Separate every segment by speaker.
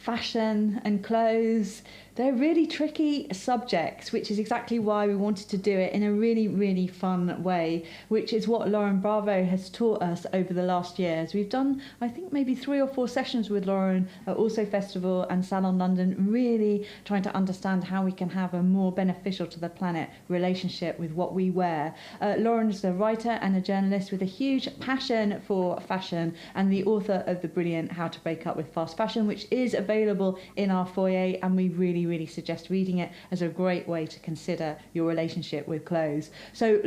Speaker 1: fashion and clothes, they're really tricky subjects, which is exactly why we wanted to do it in a really, really fun way, which is what Lauren Bravo has taught us over the last years. We've done, I think, maybe 3 or 4 sessions with Lauren at Also Festival and Salon London, really trying to understand how we can have a more beneficial to the planet relationship with what we wear. Lauren is a writer and a journalist with a huge passion for fashion and the author of the brilliant How to Break Up with Fast Fashion, which is available in our foyer, and we really suggest reading it as a great way to consider your relationship with clothes. So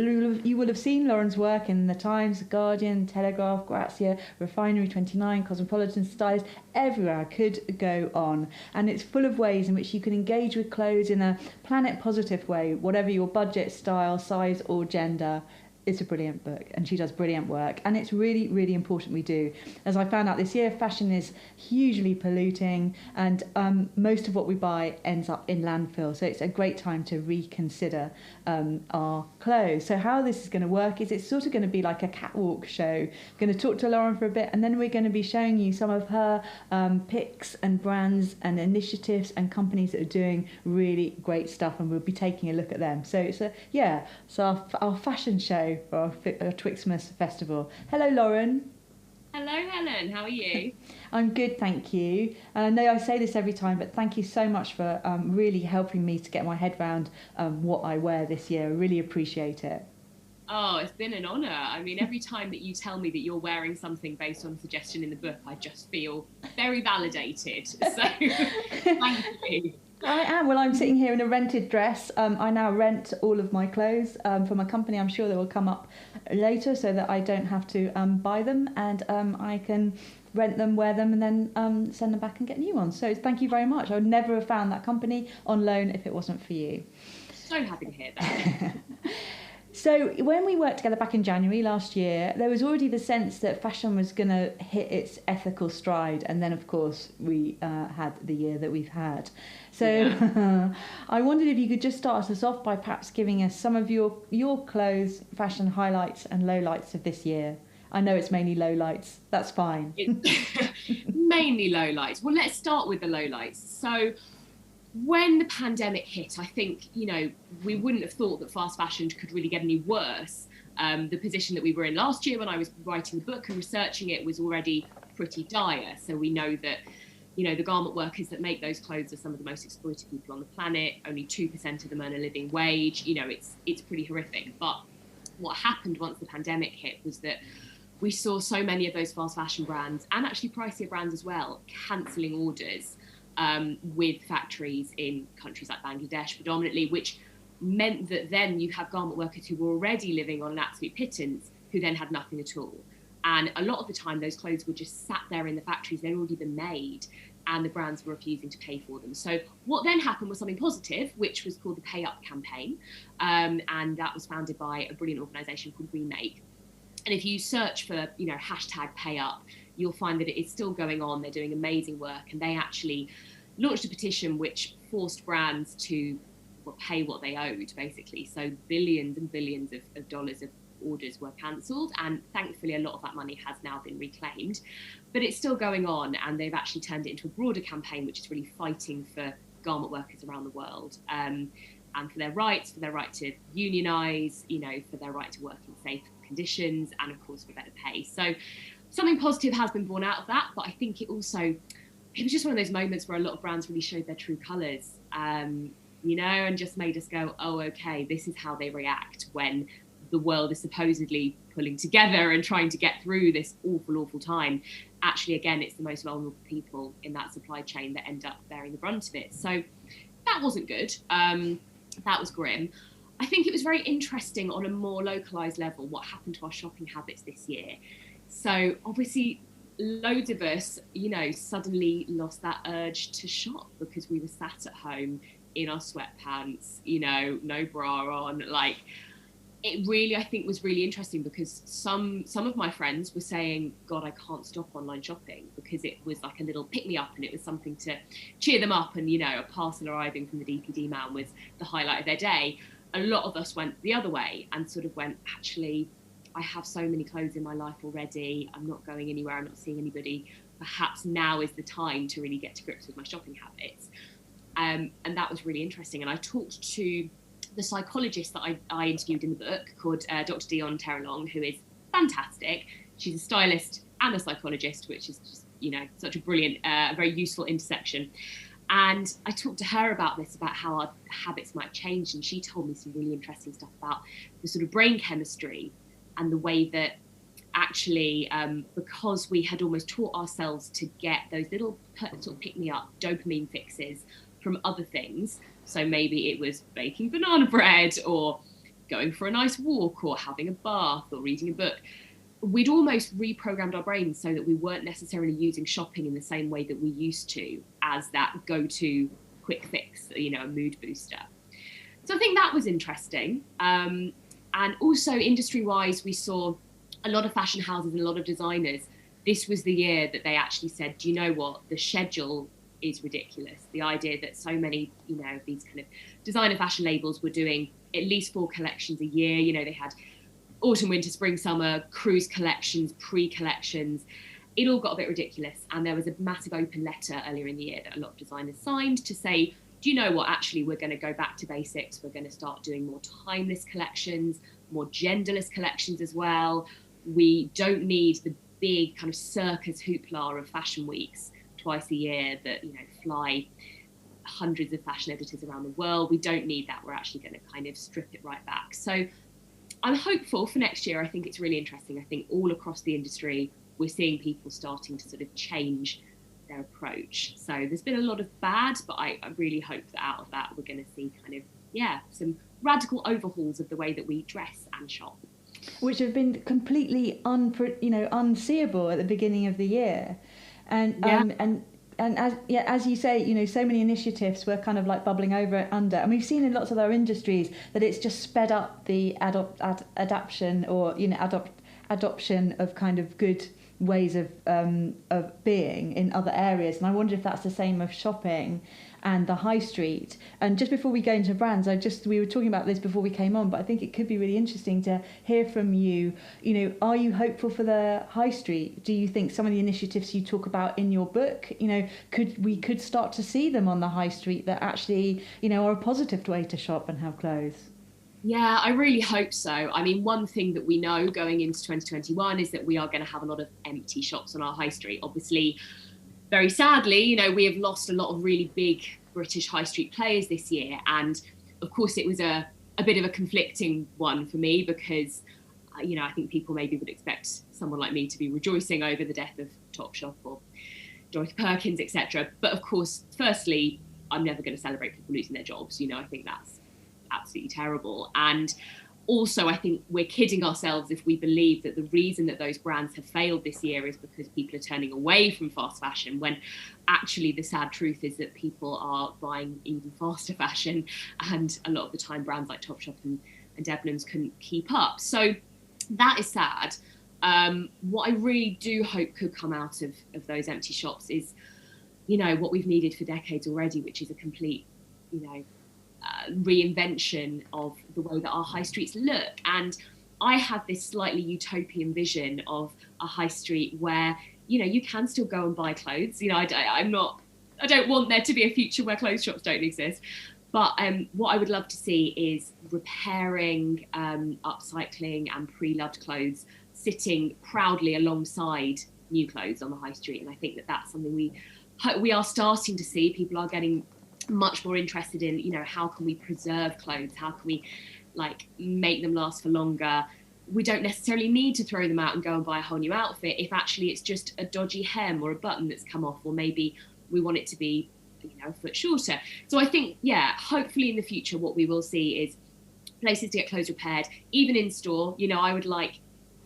Speaker 1: you will have seen Lauren's work in The Times, The Guardian, Telegraph, Grazia, Refinery 29, Cosmopolitan, Stylist, everywhere. I could go on. And it's full of ways in which you can engage with clothes in a planet positive way, whatever your budget, style, size or gender. It's a brilliant book, and she does brilliant work, and it's really important we do. As I found out this year, fashion is hugely polluting, and most of what we buy ends up in landfill, so it's a great time to reconsider our clothes. So how this is going to work is it's sort of going to be like a catwalk show. I'm going to talk to Lauren for a bit, and then we're going to be showing you some of her picks and brands and initiatives and companies that are doing really great stuff, and we'll be taking a look at them. So it's our fashion show for our Twixmas festival. Hello, Lauren.
Speaker 2: Hello, Helen. How are you?
Speaker 1: I'm good, thank you. And I know I say this every time, but thank you so much for really helping me to get my head around what I wear this year. I really appreciate it.
Speaker 2: Oh, it's been an honour. I mean, every time that you tell me that you're wearing something based on a suggestion in the book, I just feel very validated. So, thank you.
Speaker 1: I am. Well, I'm sitting here in a rented dress. I now rent all of my clothes from a company. I'm sure they will come up later so that I don't have to buy them, and I can rent them, wear them, and then send them back and get new ones. So thank you very much. I would never have found that company on loan if it wasn't for you.
Speaker 2: So happy to hear that.
Speaker 1: So when we worked together back in January last year, there was already the sense that fashion was going to hit its ethical stride. And then, of course, we had the year that we've had. So yeah. I wondered if you could just start us off by perhaps giving us some of your clothes, fashion highlights and lowlights of this year. I know it's mainly lowlights. That's fine.
Speaker 2: Mainly lowlights. Well, let's start with the lowlights. So when the pandemic hit, I think, we wouldn't have thought that fast fashion could really get any worse. The position that we were in last year when I was writing the book and researching it was already pretty dire. So we know that, the garment workers that make those clothes are some of the most exploited people on the planet. Only 2% of them earn a living wage. It's pretty horrific. But what happened once the pandemic hit was that we saw so many of those fast fashion brands, and actually pricier brands as well, cancelling orders. With factories in countries like Bangladesh predominantly, which meant that then you have garment workers who were already living on an absolute pittance who then had nothing at all. And a lot of the time those clothes were just sat there in the factories, they'd already been made, and the brands were refusing to pay for them. So what then happened was something positive, which was called the Pay Up campaign, and that was founded by a brilliant organisation called Remake. And if you search for, hashtag Pay Up, you'll find that it is still going on. They're doing amazing work, and they actually launched a petition which forced brands to pay what they owed, basically. So billions and billions of dollars of orders were cancelled, and thankfully a lot of that money has now been reclaimed. But it's still going on, and they've actually turned it into a broader campaign which is really fighting for garment workers around the world, and for their rights, for their right to unionise, for their right to work in safe conditions, and of course for better pay. So something positive has been born out of that, but I think it was just one of those moments where a lot of brands really showed their true colours, and just made us go, oh, okay, this is how they react when the world is supposedly pulling together and trying to get through this awful time. Actually, again, it's the most vulnerable people in that supply chain that end up bearing the brunt of it. So that wasn't good. That was grim. I think it was very interesting on a more localised level what happened to our shopping habits this year. So obviously loads of us, suddenly lost that urge to shop because we were sat at home in our sweatpants, no bra on. It really, I think, was really interesting because some of my friends were saying, God, I can't stop online shopping, because it was like a little pick-me-up and it was something to cheer them up, and, a parcel arriving from the DPD man was the highlight of their day. A lot of us went the other way and sort of went, actually, I have so many clothes in my life already. I'm not going anywhere. I'm not seeing anybody. perhaps now is the time to really get to grips with my shopping habits. And that was really interesting. And I talked to the psychologist that I interviewed in the book, called Dr. Dion Terrelong, who is fantastic. She's a stylist and a psychologist, which is just, you know, such a brilliant, very useful intersection. And I talked to her about this, about how our habits might change. And she told me some really interesting stuff about the sort of brain chemistry and the way that actually, because we had almost taught ourselves to get those little sort of pick-me-up dopamine fixes from other things. So maybe it was baking banana bread or going for a nice walk or having a bath or reading a book. We'd almost reprogrammed our brains so that we weren't necessarily using shopping in the same way that we used to as that go-to quick fix, you know, a mood booster. So I think that was interesting. And also industry-wise, we saw a lot of fashion houses and a lot of designers. This was the year that they actually said, do you know what, the schedule is ridiculous. The idea that so many, you know, these kind of designer fashion labels were doing at least 4 collections a year. You know, they had autumn, winter, spring, summer, cruise collections, pre-collections. It all got a bit ridiculous. And there was a massive open letter earlier in the year that a lot of designers signed to say, do you know what, actually, we're going to go back to basics. We're going to start doing more timeless collections, more genderless collections as well. We don't need the big kind of circus hoopla of fashion weeks twice a year that, you know, fly hundreds of fashion editors around the world. We don't need that. We're actually going to kind of strip it right back. So I'm hopeful for next year. I think it's really interesting. I think all across the industry, we're seeing people starting to sort of change their approach. So there's been a lot of bad, but I really hope that out of that, we're going to see kind of, yeah, some radical overhauls of the way that we dress and shop.
Speaker 1: Which have been completely unseeable at the beginning of the year. And as you say, you know, so many initiatives were kind of like bubbling over and under, and we've seen in lots of other industries that it's just sped up the adoption or, you know, adoption of kind of good ways of being in other areas. And I wonder if that's the same of shopping and the high street. And just before we go into brands, we were talking about this before we came on, but I think it could be really interesting to hear from you. You know, are you hopeful for the high street? Do you think some of the initiatives you talk about in your book, you know, we could start to see them on the high street that actually, you know, are a positive way to shop and have clothes?
Speaker 2: Yeah, I really hope so. I mean, one thing that we know going into 2021 is that we are going to have a lot of empty shops on our high street. Obviously, very sadly, you know, we have lost a lot of really big British high street players this year. And of course, it was a bit of a conflicting one for me because, you know, I think people maybe would expect someone like me to be rejoicing over the death of Topshop or Dorothy Perkins, etc. But of course, firstly, I'm never going to celebrate people losing their jobs. You know, I think that's absolutely terrible. And also, I think we're kidding ourselves if we believe that the reason that those brands have failed this year is because people are turning away from fast fashion, when actually the sad truth is that people are buying even faster fashion, and a lot of the time brands like Topshop and Debenhams couldn't keep up. So that is sad. What I really do hope could come out of those empty shops is, you know, what we've needed for decades already, which is a complete, you know, reinvention of the way that our high streets look. And I have this slightly utopian vision of a high street where, you know, you can still go and buy clothes. You know, I don't want there to be a future where clothes shops don't exist. But what I would love to see is repairing, upcycling and pre-loved clothes sitting proudly alongside new clothes on the high street. And I think that that's something we are starting to see. People are getting much more interested in, you know, how can we preserve clothes? How can we like make them last for longer? We don't necessarily need to throw them out and go and buy a whole new outfit if actually it's just a dodgy hem or a button that's come off, or maybe we want it to be, you know, a foot shorter. So I think, yeah, hopefully in the future what we will see is places to get clothes repaired, even in store. You know, I would like,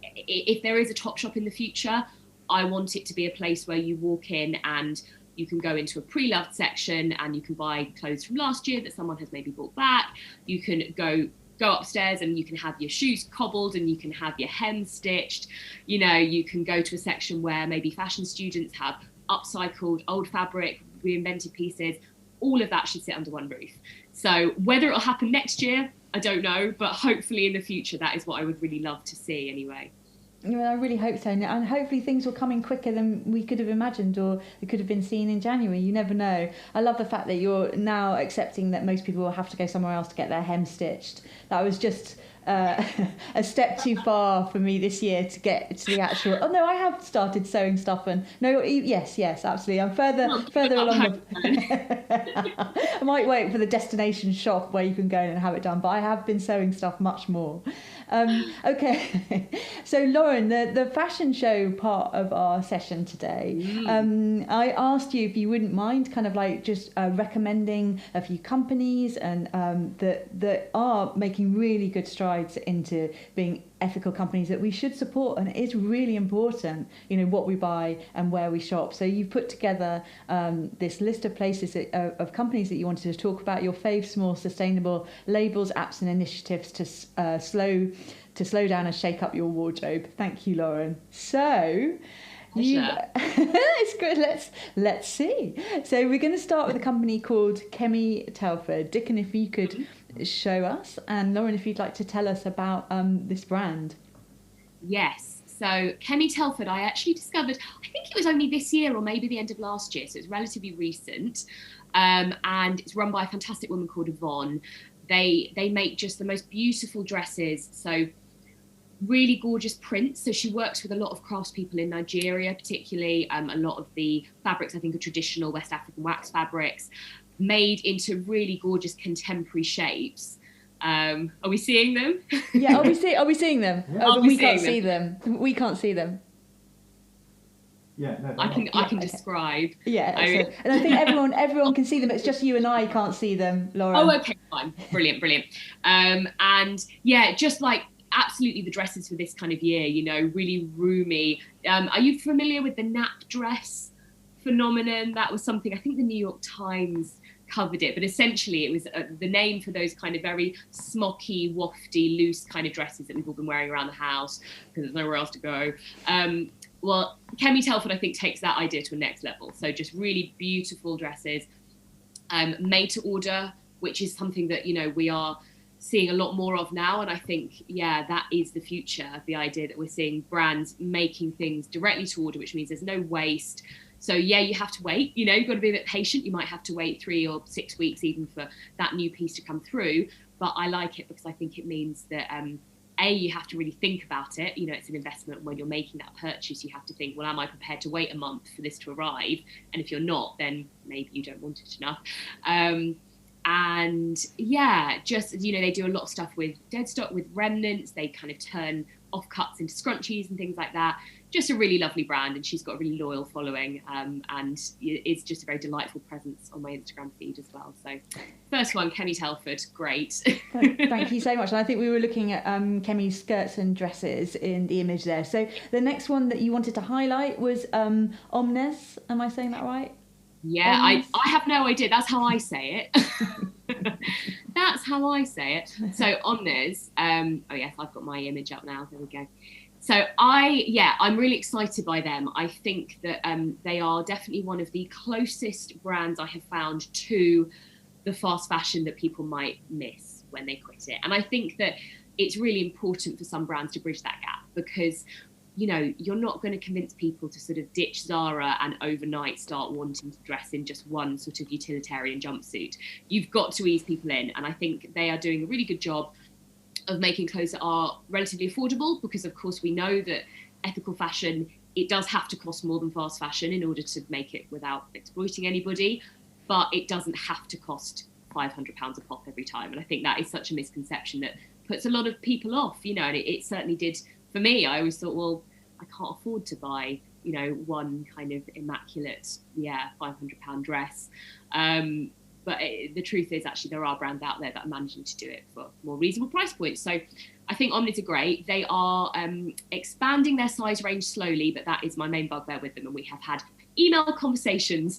Speaker 2: if there is a Topshop in the future, I want it to be a place where you walk in and you can go into a pre-loved section and you can buy clothes from last year that someone has maybe bought back. You can go upstairs and you can have your shoes cobbled and you can have your hem stitched. You know, you can go to a section where maybe fashion students have upcycled old fabric, reinvented pieces. All of that should sit under one roof. So whether it'll happen next year, I don't know, but hopefully in the future, that is what I would really love to see anyway.
Speaker 1: Yeah, I really hope so, and hopefully things will come in quicker than we could have imagined, or it could have been seen in January. You never know. I love the fact that you're now accepting that most people will have to go somewhere else to get their hem stitched. That was just a step too far for me this year to get to the actual. Oh no, I have started sewing stuff, and no, yes, absolutely. I'm further along the. I might wait for the destination shop where you can go and have it done, but I have been sewing stuff much more. Okay, so Lauren, the fashion show part of our session today, I asked you if you wouldn't mind kind of like just recommending a few companies and that are making really good strides into being ethical companies that we should support, and it is really important, you know, what we buy and where we shop. So you've put together this list of places of companies that you wanted to talk about, your fave small sustainable labels, apps and initiatives to slow down and shake up your wardrobe. Thank you, Lauren. So it's good. Let's see. So we're going to start with a company called Kemi Telford. Dickon, if you could show us, and Lauren, if you'd like to tell us about this brand.
Speaker 2: Yes. So Kemi Telford, I actually discovered, I think it was only this year or maybe the end of last year, so it's relatively recent, and it's run by a fantastic woman called Yvonne. They make just the most beautiful dresses, so really gorgeous prints. So she works with a lot of craftspeople in Nigeria, particularly. A lot of the fabrics, I think, are traditional West African wax fabrics, made into really gorgeous contemporary shapes. Are we seeing them?
Speaker 1: Yeah, are we seeing them?
Speaker 3: Yeah.
Speaker 1: Oh, but we can't see them. We can't see them.
Speaker 3: Yeah, no,
Speaker 2: I can
Speaker 1: okay.
Speaker 2: describe.
Speaker 1: Yeah, and I think everyone can see them. It's just you and I can't see them, Lauren.
Speaker 2: Oh, okay, fine, brilliant. And yeah, just like absolutely the dresses for this kind of year, you know, really roomy. Are you familiar with the nap dress phenomenon? That was something, I think the New York Times covered it, but essentially it was the name for those kind of very smocky, wafty, loose kind of dresses that we've all been wearing around the house because there's nowhere else to go. Well, Kemi Telford, I think, takes that idea to a next level. So just really beautiful dresses, made to order, which is something that, you know, we are seeing a lot more of now. And I think, yeah, that is the future, the idea that we're seeing brands making things directly to order, which means there's no waste. So yeah, you have to wait, you know, you've got to be a bit patient. You might have to wait 3 or 6 weeks even for that new piece to come through. But I like it because I think it means that, you have to really think about it. You know, it's an investment. When you're making that purchase, you have to think, well, am I prepared to wait a month for this to arrive? And if you're not, then maybe you don't want it enough. And yeah, just, you know, they do a lot of stuff with dead stock, with remnants. They kind of turn offcuts into scrunchies and things like that. Just a really lovely brand, and she's got a really loyal following, and it's just a very delightful presence on my Instagram feed as well. So first one, Kemi Telford, great.
Speaker 1: Thank you so much. And I think we were looking at Kemi's skirts and dresses in the image there. So the next one that you wanted to highlight was Omnes. Am I saying that right?
Speaker 2: Yeah, I have no idea. That's how I say it. That's how I say it. So Omnes, oh yes, I've got my image up now. There we go. So I'm really excited by them. I think that they are definitely one of the closest brands I have found to the fast fashion that people might miss when they quit it. And I think that it's really important for some brands to bridge that gap, because, you know, you're not going to convince people to sort of ditch Zara and overnight start wanting to dress in just one sort of utilitarian jumpsuit. You've got to ease people in. And I think they are doing a really good job of making clothes that are relatively affordable, because of course we know that ethical fashion, it does have to cost more than fast fashion in order to make it without exploiting anybody, but it doesn't have to cost £500 a pop every time. And I think that is such a misconception that puts a lot of people off, you know, and it certainly did for me. I always thought, well, I can't afford to buy, you know, one kind of immaculate, £500 dress. But the truth is, actually, there are brands out there that are managing to do it for more reasonable price points. So I think Omnis are great. They are expanding their size range slowly, but that is my main bugbear with them. And we have had email conversations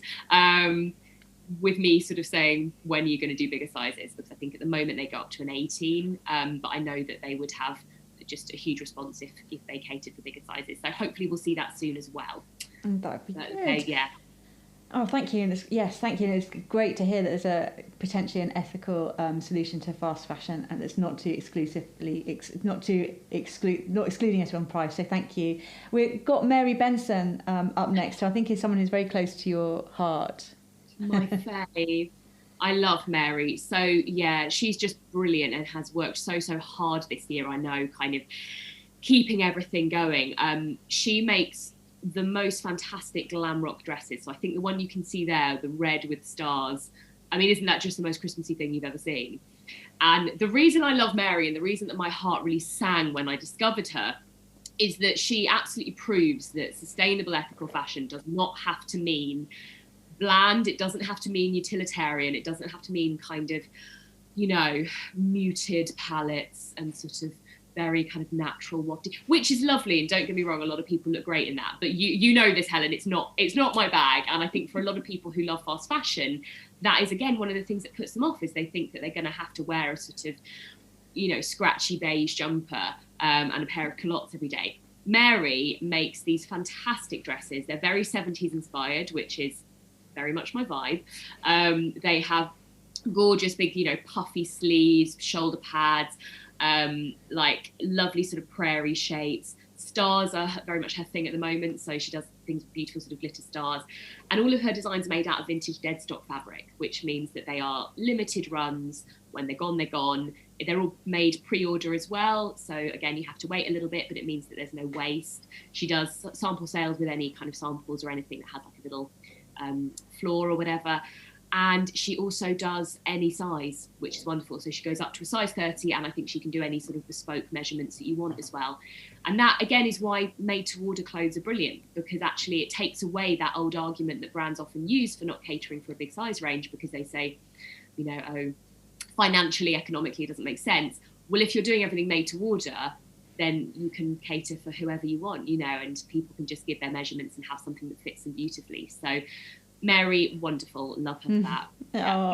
Speaker 2: with me sort of saying, when are you going to do bigger sizes? Because I think at the moment they go up to an 18, but I know that they would have just a huge response if they catered for bigger sizes. So hopefully we'll see that soon as well.
Speaker 1: That'd be good.
Speaker 2: Yeah.
Speaker 1: Oh, thank you. And yes, thank you. And it's great to hear that there's a potentially an ethical solution to fast fashion, and it's not too not excluding us on price. So thank you. We've got Mary Benson up next, who I think is someone who's very close to your heart.
Speaker 2: My fave. I love Mary. So yeah, she's just brilliant and has worked so hard this year. I know, kind of keeping everything going. She makes the most fantastic glam rock dresses. So I think the one you can see there, the red with stars, I mean, isn't that just the most Christmassy thing you've ever seen? And the reason I love Mary, and the reason that my heart really sang when I discovered her, is that she absolutely proves that sustainable ethical fashion does not have to mean bland. It doesn't have to mean utilitarian. It doesn't have to mean kind of, you know, muted palettes and sort of very kind of natural wafty, which is lovely. And don't get me wrong, a lot of people look great in that. But you know this, Helen, it's not my bag. And I think for a lot of people who love fast fashion, that is, again, one of the things that puts them off, is they think that they're going to have to wear a sort of, you know, scratchy beige jumper and a pair of culottes every day. Mary makes these fantastic dresses. They're very 70s inspired, which is very much my vibe. They have gorgeous big, you know, puffy sleeves, shoulder pads, like lovely sort of prairie shapes. Stars are very much her thing at the moment, so she does things with beautiful sort of glitter stars. And all of her designs are made out of vintage dead stock fabric, which means that they are limited runs. When they're gone, they're gone. They're all made pre-order as well, so again, you have to wait a little bit, but it means that there's no waste. She does sample sales with any kind of samples or anything that has like a little floor or whatever. And she also does any size, which is wonderful. So she goes up to a size 30, and I think she can do any sort of bespoke measurements that you want as well. And that, again, is why made-to-order clothes are brilliant, because actually it takes away that old argument that brands often use for not catering for a big size range, because they say, you know, oh, financially, economically, it doesn't make sense. Well, if you're doing everything made-to-order, then you can cater for whoever you want, you know, and people can just give their measurements and have something that fits them beautifully. So Mary, wonderful, love her for that.
Speaker 1: Yeah. Oh,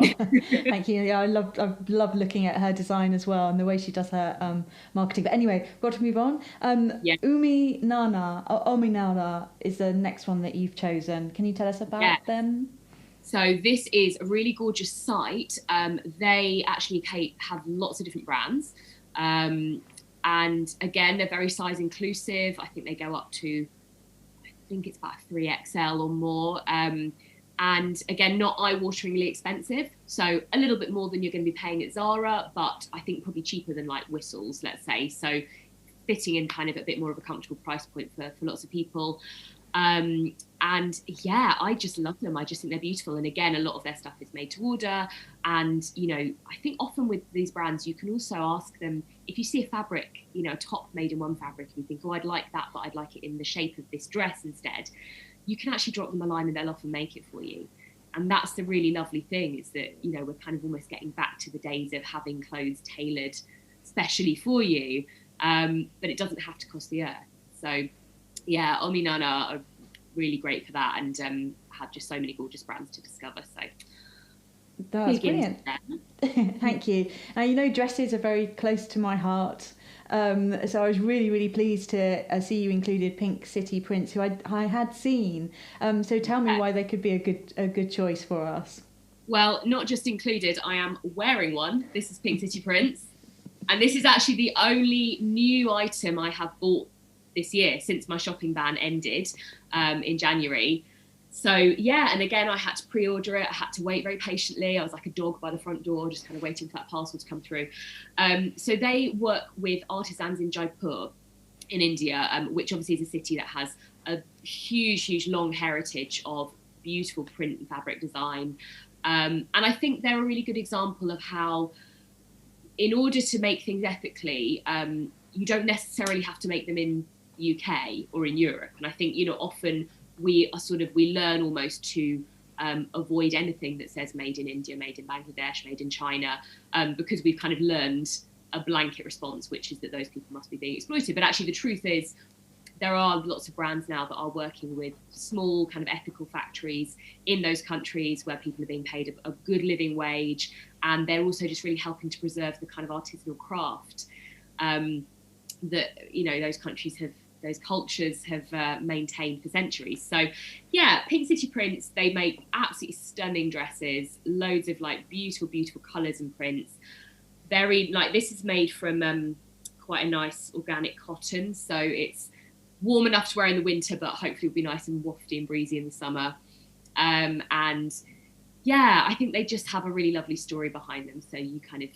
Speaker 1: thank you. Yeah, I love looking at her design as well, and the way she does her marketing. But anyway, got to move on. Omi Nana is the next one that you've chosen. Can you tell us about them?
Speaker 2: So this is a really gorgeous site. They actually have lots of different brands. And again, they're very size inclusive. I think they go up to, I think it's about 3XL or more. And again, not eye-wateringly expensive. So a little bit more than you're going to be paying at Zara, but I think probably cheaper than like Whistles, let's say. So fitting in kind of a bit more of a comfortable price point for lots of people. And yeah, I just love them. I just think they're beautiful. And again, a lot of their stuff is made to order. And, you know, I think often with these brands, you can also ask them, if you see a fabric, you know, a top made in one fabric, and you think, oh, I'd like that, but I'd like it in the shape of this dress instead, you can actually drop them a line and they'll often make it for you. And that's the really lovely thing, is that, you know, we're kind of almost getting back to the days of having clothes tailored specially for you, but it doesn't have to cost the earth. So yeah, Omi Nana are really great for that, and have just so many gorgeous brands to discover. So
Speaker 1: that's brilliant. Thank you. Now, you know, dresses are very close to my heart. So I was really pleased to see you included Pink City Prints, who I had seen. So tell me why they could be a good choice for us.
Speaker 2: Well, not just included, I am wearing one. This is Pink City Prints, and this is actually the only new item I have bought this year since my shopping ban ended in January. So yeah, and again, I had to pre-order it. I had to wait very patiently. I was like a dog by the front door, just kind of waiting for that parcel to come through. So they work with artisans in Jaipur in India, which obviously is a city that has a huge long heritage of beautiful print and fabric design. And I think they're a really good example of how, in order to make things ethically, you don't necessarily have to make them in UK or in Europe. And I think, you know, often we learn almost to avoid anything that says made in India, made in Bangladesh, made in China, because we've kind of learned a blanket response, which is that those people must be being exploited. But actually the truth is, there are lots of brands now that are working with small kind of ethical factories in those countries where people are being paid a good living wage, and they're also just really helping to preserve the kind of artisanal craft that, you know, those countries have those cultures have maintained for centuries. So yeah, Pink City Prints, they make absolutely stunning dresses, loads of like beautiful colours and prints. Very like, this is made from quite a nice organic cotton, so it's warm enough to wear in the winter, but hopefully it'll be nice and wafty and breezy in the summer. And yeah, I think they just have a really lovely story behind them. So you can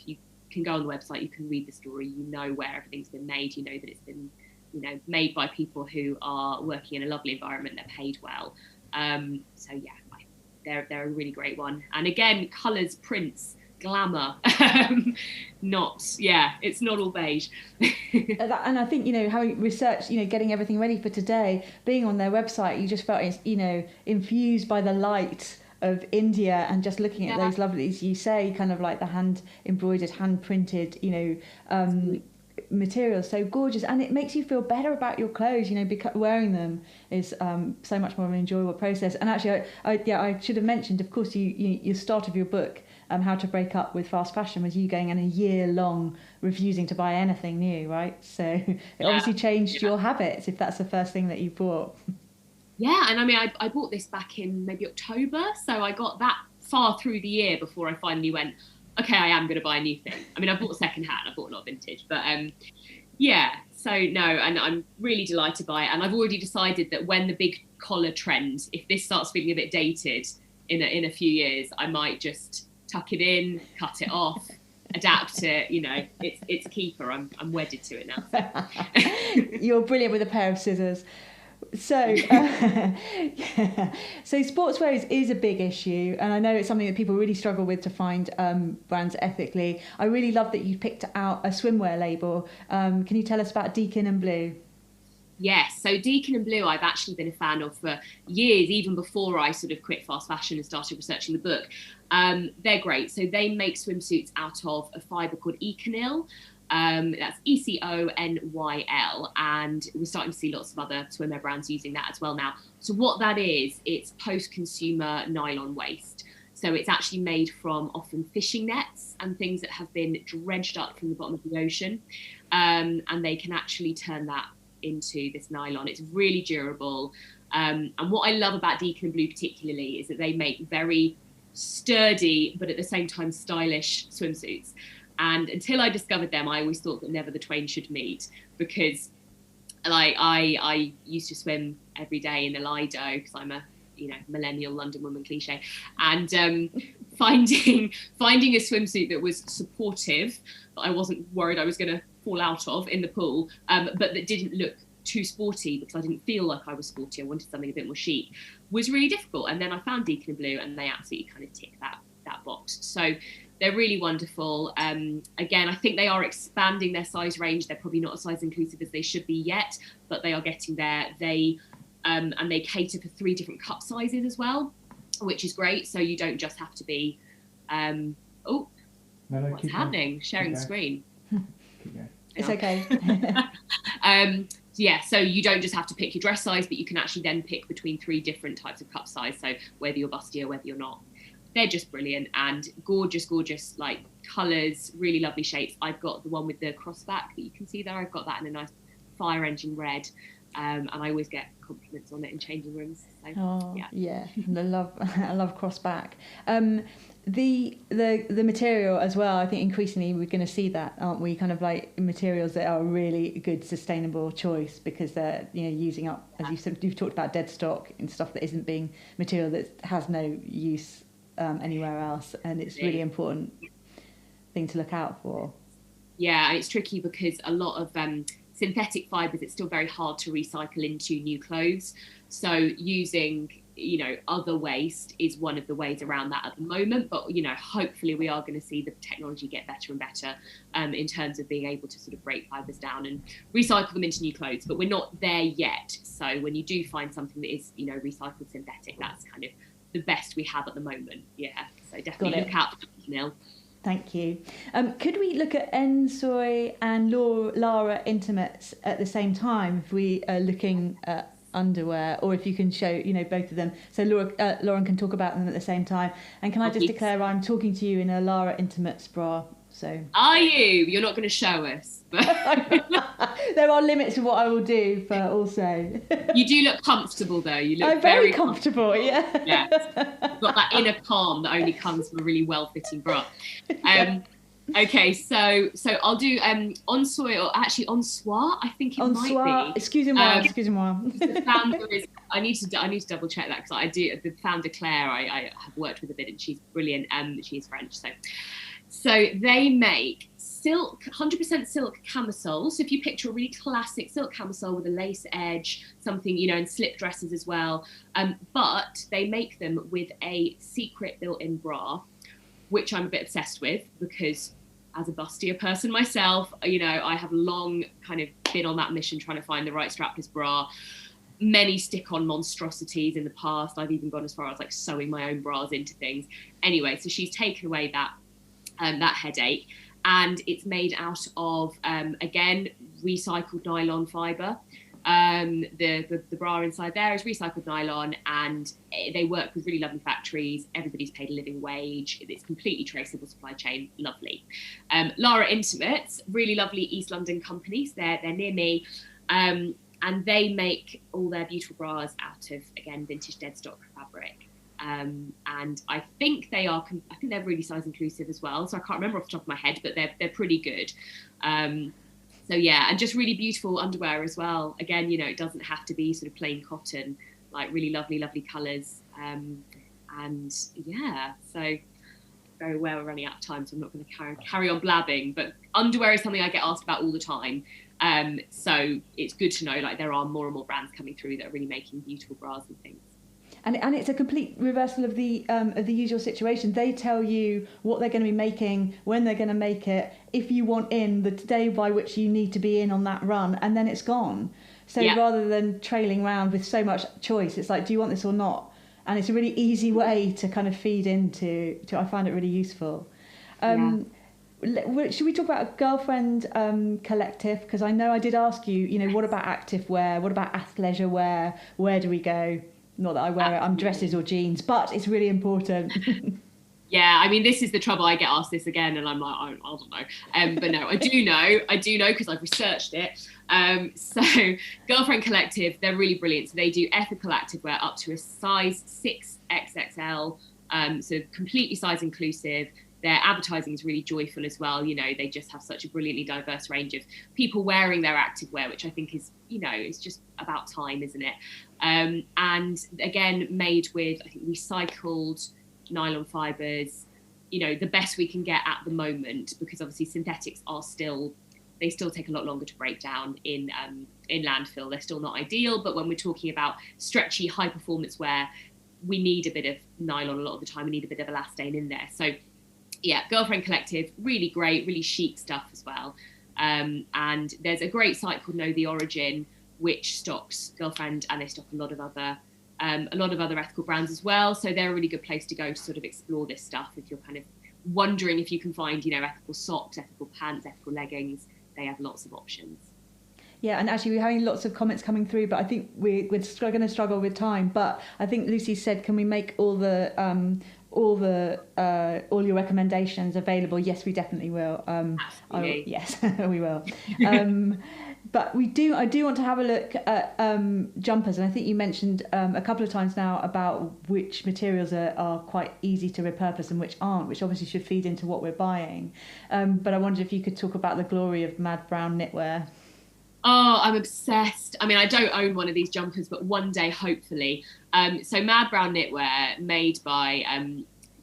Speaker 2: go on the website, you can read the story, you know where everything's been made, you know that it's been, you know, made by people who are working in a lovely environment, they're paid well. So yeah, they're a really great one. And again, colours, prints, glamour, it's not all beige.
Speaker 1: And I think, you know, how you research, you know, getting everything ready for today, being on their website, you just felt, you know, infused by the light of India, and just looking at those lovely, as you say, kind of like the hand embroidered, hand printed, you know, materials, so gorgeous, and it makes you feel better about your clothes, you know, because wearing them is so much more of an enjoyable process. And actually, I should have mentioned, of course, you start of your book, How to Break Up with Fast Fashion, was you going in a year long refusing to buy anything new, right? So it obviously changed your habits, if that's the first thing that you bought.
Speaker 2: Yeah, and I mean, I bought this back in maybe October, so I got that far through the year before I finally went, okay, I am going to buy a new thing. I mean, I bought secondhand, I bought a lot of vintage, but yeah, so no, and I'm really delighted by it. And I've already decided that when the big collar trend, if this starts feeling a bit dated in a few years, I might just tuck it in, cut it off, adapt it, you know, it's a keeper. I'm wedded to it now. So.
Speaker 1: You're brilliant with a pair of scissors. So, so sportswear is a big issue, and I know it's something that people really struggle with to find brands ethically. I really love that you picked out a swimwear label. Can you tell us about Deacon and Blue?
Speaker 2: Yes, so Deacon and Blue I've actually been a fan of for years, even before I sort of quit fast fashion and started researching the book. They're great. So they make swimsuits out of a fibre called Econyl. That's ECONYL, and we're starting to see lots of other swimwear brands using that as well now. So what that is, it's post-consumer nylon waste. So it's actually made from often fishing nets and things that have been dredged up from the bottom of the ocean, and they can actually turn that into this nylon. It's really durable, and what I love about Deacon and Blue particularly is that they make very sturdy but at the same time stylish swimsuits. And until I discovered them, I always thought that never the twain should meet, because like I used to swim every day in the Lido because I'm a, you know, millennial London woman cliche, and finding a swimsuit that was supportive, that I wasn't worried I was going to fall out of in the pool, but that didn't look too sporty because I didn't feel like I was sporty. I wanted something a bit more chic, was really difficult. And then I found Deacon and Blue, and they absolutely kind of tick that box. So they're really wonderful. Again, I think they are expanding their size range. They're probably not as size inclusive as they should be yet, but they are getting there. They and they cater for 3 different cup sizes as well, which is great. So you don't just have to be, what's happening? Sharing the screen.
Speaker 1: It's okay.
Speaker 2: Yeah, so you don't just have to pick your dress size, but you can actually then pick between 3 different types of cup size. So whether you're busty or whether you're not. They're just brilliant and gorgeous, like colours, really lovely shapes. I've got the one with the crossback that you can see there. I've got that in a nice fire engine red. And I always get compliments on it in changing rooms. So,
Speaker 1: yeah. I love crossback. The material as well, I think increasingly we're going to see that, aren't we? Kind of like materials that are a really good sustainable choice, because they're, you know, using up, as you said, you've talked about dead stock and stuff that isn't being material that has no use anywhere else, and it's really important thing to look out for.
Speaker 2: Yeah, it's tricky because a lot of synthetic fibres, it's still very hard to recycle into new clothes. So using, you know, other waste is one of the ways around that at the moment. But, you know, hopefully we are going to see the technology get better and better in terms of being able to sort of break fibres down and recycle them into new clothes. But we're not there yet. So when you do find something that is, you know, recycled synthetic, that's kind of the best we have at the moment. Yeah, so definitely look out for Nil.
Speaker 1: Thank you. Could we look at Ensoy and Lara Intimates at the same time if we are looking at underwear, or if you can show, you know, both of them, so Lauren can talk about them at the same time? And can I just declare I'm talking to you in a Lara Intimates bra? So
Speaker 2: are you? You're not going to show us?
Speaker 1: They're there are limits to what I will do, but also
Speaker 2: You do look comfortable though. You look
Speaker 1: I'm very comfortable. Yeah.
Speaker 2: Yes. You've got that inner calm that only comes from a really well-fitting bra. Okay, so I'll do ensoy, or actually ensoir, I think it might be.
Speaker 1: Excusez-moi.
Speaker 2: The founder is, I need to double check that, because I do, the founder Claire, I have worked with a bit, and she's brilliant. She is French, so they make silk, 100% silk camisole. So if you picture a really classic silk camisole with a lace edge, something, you know, and slip dresses as well, but they make them with a secret built-in bra, which I'm a bit obsessed with, because as a bustier person myself, you know, I have long kind of been on that mission trying to find the right strapless bra. Many stick-on monstrosities in the past. I've even gone as far as like sewing my own bras into things. Anyway, so she's taken away that headache, and it's made out of again, recycled nylon fibre. The bra inside there is recycled nylon, and they work with really lovely factories. Everybody's paid a living wage. It's completely traceable supply chain. Lovely. Lara Intimates, really lovely East London companies. They're near me, and they make all their beautiful bras out of, again, vintage dead stock fabric. And I think they're really size inclusive as well. So I can't remember off the top of my head, but they're pretty good. So yeah, and just really beautiful underwear as well. Again, you know, it doesn't have to be sort of plain cotton, like really lovely, lovely colours. And yeah, so very aware we're running out of time, so I'm not going to carry on blabbing. But underwear is something I get asked about all the time. So it's good to know, like, there are more and more brands coming through that are really making beautiful bras and things.
Speaker 1: And it's a complete reversal of the usual situation. They tell you what they're going to be making, when they're going to make it, if you want in, the day by which you need to be in on that run, and then it's gone. So rather than trailing around with so much choice, it's like, do you want this or not? And it's a really easy way to kind of feed into. I find it really useful. Should we talk about a girlfriend collective? Because I know I did ask you, you know, what about active wear? What about athleisure wear? Where do we go? Not that I wear it, I'm dresses or jeans, but it's really important.
Speaker 2: Yeah, I mean, this is the trouble. I get asked this again, and I'm like, I don't know. But no, I do know because I've researched it. So Girlfriend Collective, they're really brilliant. So they do ethical activewear up to a size 6XXL, so completely size inclusive. Their advertising is really joyful as well. You know, they just have such a brilliantly diverse range of people wearing their activewear, which I think is, you know, it's just about time, isn't it? And again, made with, I think, recycled nylon fibres, you know, the best we can get at the moment, because obviously synthetics they still take a lot longer to break down in landfill. They're still not ideal, but when we're talking about stretchy, high performance wear, we need a bit of nylon a lot of the time. We need a bit of elastane in there. So yeah, Girlfriend Collective, really great, really chic stuff as well. And there's a great site called Know the Origin, which stocks Girlfriend, and they stock a lot of other ethical brands as well. So they're a really good place to go to sort of explore this stuff. If you're kind of wondering if you can find, you know, ethical socks, ethical pants, ethical leggings, they have lots of options.
Speaker 1: Yeah, and actually we're having lots of comments coming through, but I think we're going to struggle with time. But I think Lucy said, can we make all your recommendations available? Yes, we definitely will. Yes, we will. But I do want to have a look at jumpers, and I think you mentioned a couple of times now about which materials are quite easy to repurpose and which aren't, which obviously should feed into what we're buying. But I wondered if you could talk about the glory of Mad Brown knitwear.
Speaker 2: Oh, I'm obsessed. I mean, I don't own one of these jumpers, but one day, hopefully. So Mad Brown knitwear, made by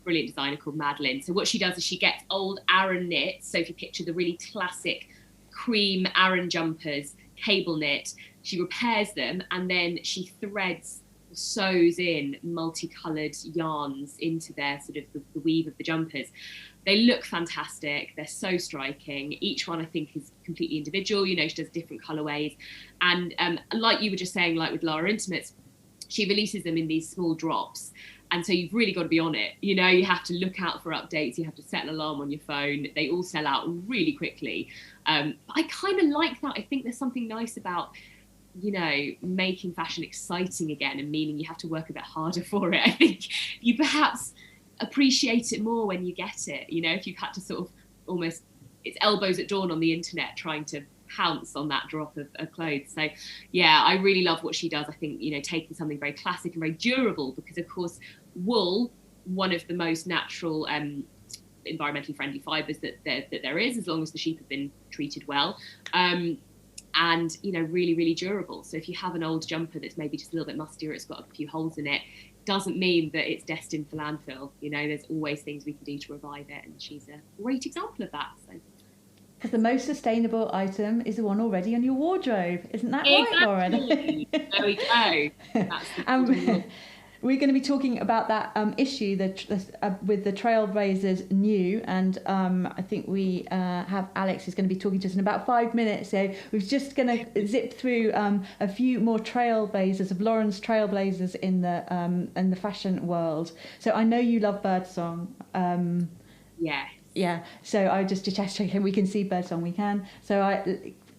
Speaker 2: brilliant designer called Madeline. So what she does is she gets old Aran knits. So if you picture the really classic cream Aran jumpers, cable knit, she repairs them, and then she sews in multicoloured yarns into their sort of the weave of the jumpers. They look fantastic. They're so striking. Each one, I think, is completely individual. You know, she does different colourways. And like you were just saying, like with Lara Intimates, she releases them in these small drops. And so you've really got to be on it. You know, you have to look out for updates. You have to set an alarm on your phone. They all sell out really quickly. But I kind of like that. I think there's something nice about, you know, making fashion exciting again, and meaning you have to work a bit harder for it. I think you perhaps appreciate it more when you get it. You know, if you've had to sort of almost, it's elbows at dawn on the internet trying to pounce on that drop of clothes. So yeah, I really love what she does. I think, you know, taking something very classic and very durable, because of course wool, one of the most natural environmentally friendly fibres that there is, as long as the sheep have been treated well, and you know, really, really durable. So if you have an old jumper that's maybe just a little bit musty or it's got a few holes in it, doesn't mean that it's destined for landfill. You know, there's always things we can do to revive it, and she's a great example of that. So,
Speaker 1: because the most sustainable item is the one already on your wardrobe, isn't that
Speaker 2: exactly.
Speaker 1: right, Lauren?
Speaker 2: There we go. That's
Speaker 1: we're going to be talking about that issue with the Trailblazers new, and I think we have Alex is going to be talking to us in about 5 minutes. So we're just going to zip through a few more Trailblazers of Lauren's Trailblazers in the fashion world. So I know you love Birdsong.
Speaker 2: Yeah.
Speaker 1: Yeah. So I just checking we can see Birdsong. We can.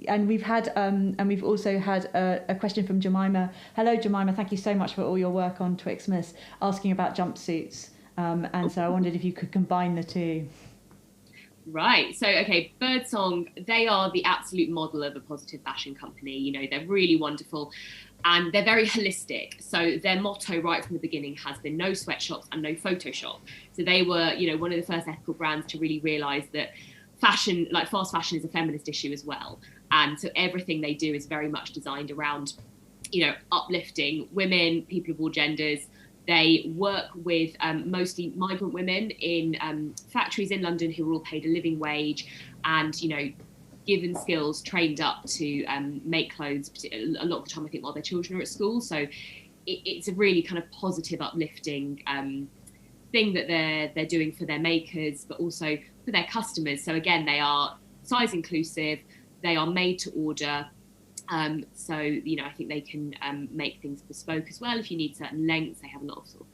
Speaker 1: And we've had, and we've also had a question from Jemima. Hello, Jemima. Thank you so much for all your work on Twixmas, asking about jumpsuits. And so I wondered if you could combine the two.
Speaker 2: Right. So, okay, Birdsong, they are the absolute model of a positive fashion company. You know, they're really wonderful and they're very holistic. So their motto right from the beginning has been no sweatshops and no Photoshop. So they were, you know, one of the first ethical brands to really realise that fashion, like fast fashion, is a feminist issue as well. And so everything they do is very much designed around, you know, uplifting women, people of all genders. They work with mostly migrant women in factories in London who are all paid a living wage and, you know, given skills, trained up to make clothes a lot of the time, I think, while their children are at school. So it's a really kind of positive, uplifting thing that they're doing for their makers, but also for their customers. So again, they are size inclusive. They are made to order. So, you know, I think they can make things bespoke as well. If you need certain lengths, they have a lot of sort of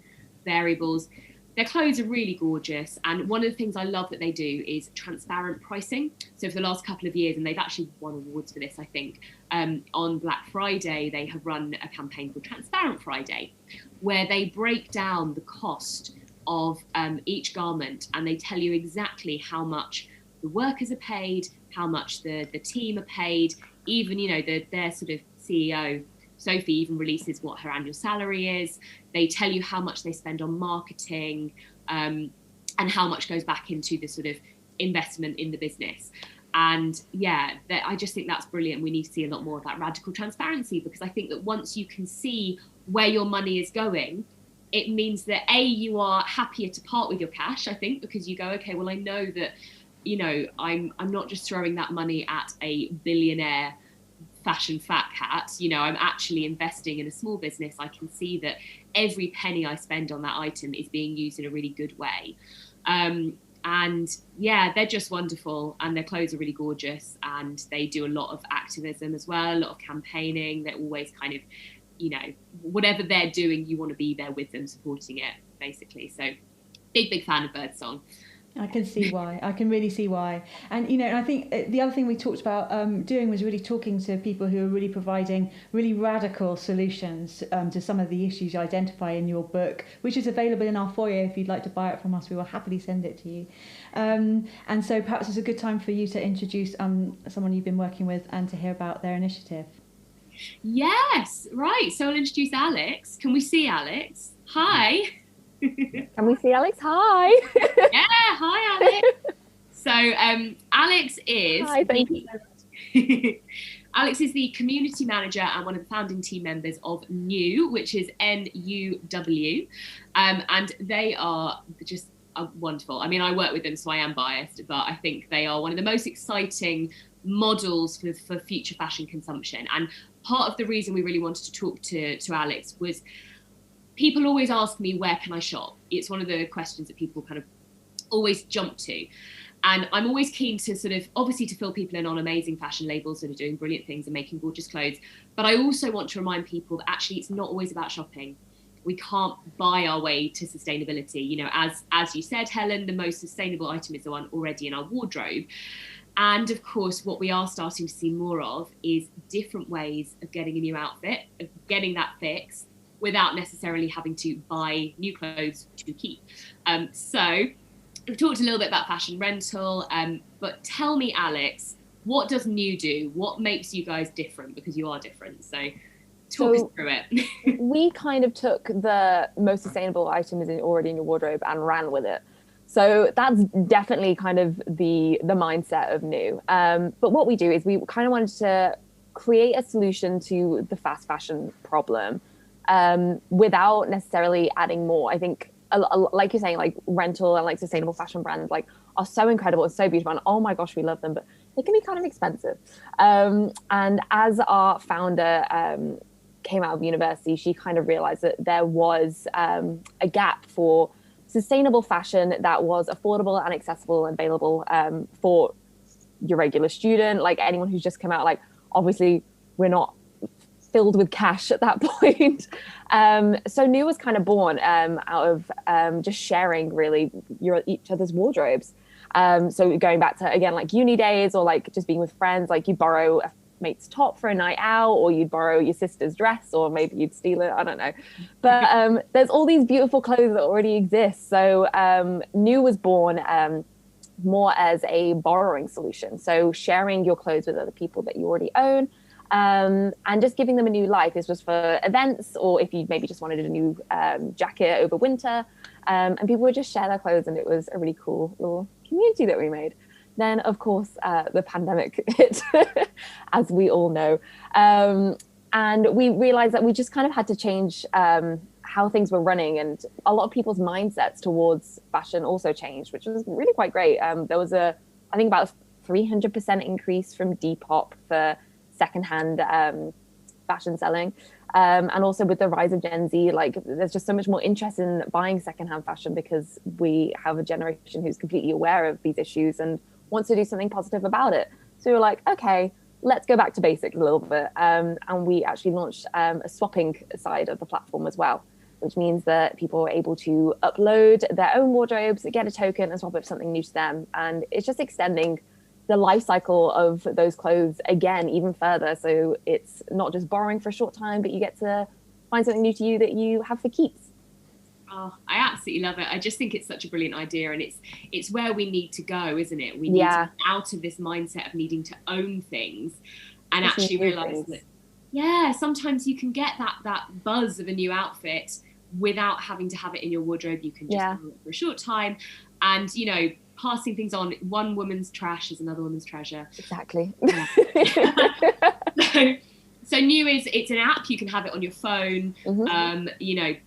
Speaker 2: variables. Their clothes are really gorgeous. And one of the things I love that they do is transparent pricing. So for the last couple of years, and they've actually won awards for this, I think, on Black Friday, they have run a campaign called Transparent Friday, where they break down the cost of each garment, and they tell you exactly how much the workers are paid, how much the team are paid. Even, you know, their sort of CEO, Sophie, even releases what her annual salary is. They tell you how much they spend on marketing, and how much goes back into the sort of investment in the business. And yeah, I just think that's brilliant. We need to see a lot more of that radical transparency, because I think that once you can see where your money is going, it means that you are happier to part with your cash, I think, because you go, okay, well, I know that, you know, I'm not just throwing that money at a billionaire fashion fat cat. You know, I'm actually investing in a small business. I can see that every penny I spend on that item is being used in a really good way. And yeah, they're just wonderful, and their clothes are really gorgeous, and they do a lot of activism as well, a lot of campaigning. They're always kind of, you know, whatever they're doing, you want to be there with them, supporting it, basically. So big fan of Birdsong.
Speaker 1: I can see why. I can really see why. And, you know, and I think the other thing we talked about doing was really talking to people who are really providing really radical solutions to some of the issues you identify in your book, which is available in our foyer. If you'd like to buy it from us, we will happily send it to you. And so perhaps it's a good time for you to introduce someone you've been working with and to hear about their initiative.
Speaker 2: Yes, right. So I'll introduce Alex. Can we see Alex? Hi.
Speaker 4: Can we see Alex? Hi.
Speaker 2: Yeah, hi Alex. So Alex is
Speaker 4: Hi, thank you so much.
Speaker 2: Alex is the community manager and one of the founding team members of NUW, which is NUW, and they are just wonderful. I mean, I work with them, so I am biased, but I think they are one of the most exciting models for future fashion consumption. And part of the reason we really wanted to talk to Alex was, people always ask me, where can I shop? It's one of the questions that people kind of always jump to. And I'm always keen to sort of, obviously, to fill people in on amazing fashion labels that are doing brilliant things and making gorgeous clothes. But I also want to remind people that actually it's not always about shopping. We can't buy our way to sustainability. You know, as you said, Helen, the most sustainable item is the one already in our wardrobe. And of course, what we are starting to see more of is different ways of getting a new outfit, of getting that fix, without necessarily having to buy new clothes to keep. So we've talked a little bit about fashion rental, but tell me, Alex, what does New do? What makes you guys different? Because you are different. So talk us through it.
Speaker 4: We kind of took the most sustainable items already in your wardrobe and ran with it. So that's definitely kind of the mindset of New. But what we do is we kind of wanted to create a solution to the fast fashion problem without necessarily adding more. I think, like you're saying, like rental and like sustainable fashion brands like are so incredible and so beautiful, and oh my gosh, we love them, but they can be kind of expensive. And as our founder came out of university, she kind of realized that there was a gap for sustainable fashion that was affordable and accessible and available for your regular student, like anyone who's just come out. Like, obviously, we're not filled with cash at that point. So New was kind of born out of just sharing really each other's wardrobes. So going back to, again, like uni days or like just being with friends, like you borrow a mate's top for a night out, or you'd borrow your sister's dress, or maybe you'd steal it, I don't know. But there's all these beautiful clothes that already exist. So New was born more as a borrowing solution. So sharing your clothes with other people that you already own, and just giving them a new life. This was for events, or if you maybe just wanted a new jacket over winter, and people would just share their clothes, and it was a really cool little community that we made. Then, of course, the pandemic hit, as we all know. And we realized that we just kind of had to change how things were running. And a lot of people's mindsets towards fashion also changed, which was really quite great. There was I think about a 300% increase from Depop for secondhand fashion selling. And also with the rise of Gen Z, like there's just so much more interest in buying secondhand fashion because we have a generation who's completely aware of these issues and wants to do something positive about it. So we were like, okay, let's go back to basics a little bit. And we actually launched a swapping side of the platform as well, which means that people are able to upload their own wardrobes, get a token and swap it for something new to them. And it's just extending the life cycle of those clothes again, even further. So it's not just borrowing for a short time, but you get to find something new to you that you have for keeps.
Speaker 2: Oh, I absolutely love it. I just think it's such a brilliant idea, and it's where we need to go, isn't it? We need to get out of this mindset of needing to own things and actually realize that, sometimes you can get that buzz of a new outfit without having to have it in your wardrobe. You can just wear it for a short time, and passing things on. One woman's trash is another woman's treasure.
Speaker 4: Exactly.
Speaker 2: Yeah. So New it's an app. You can have it on your phone. Mm-hmm.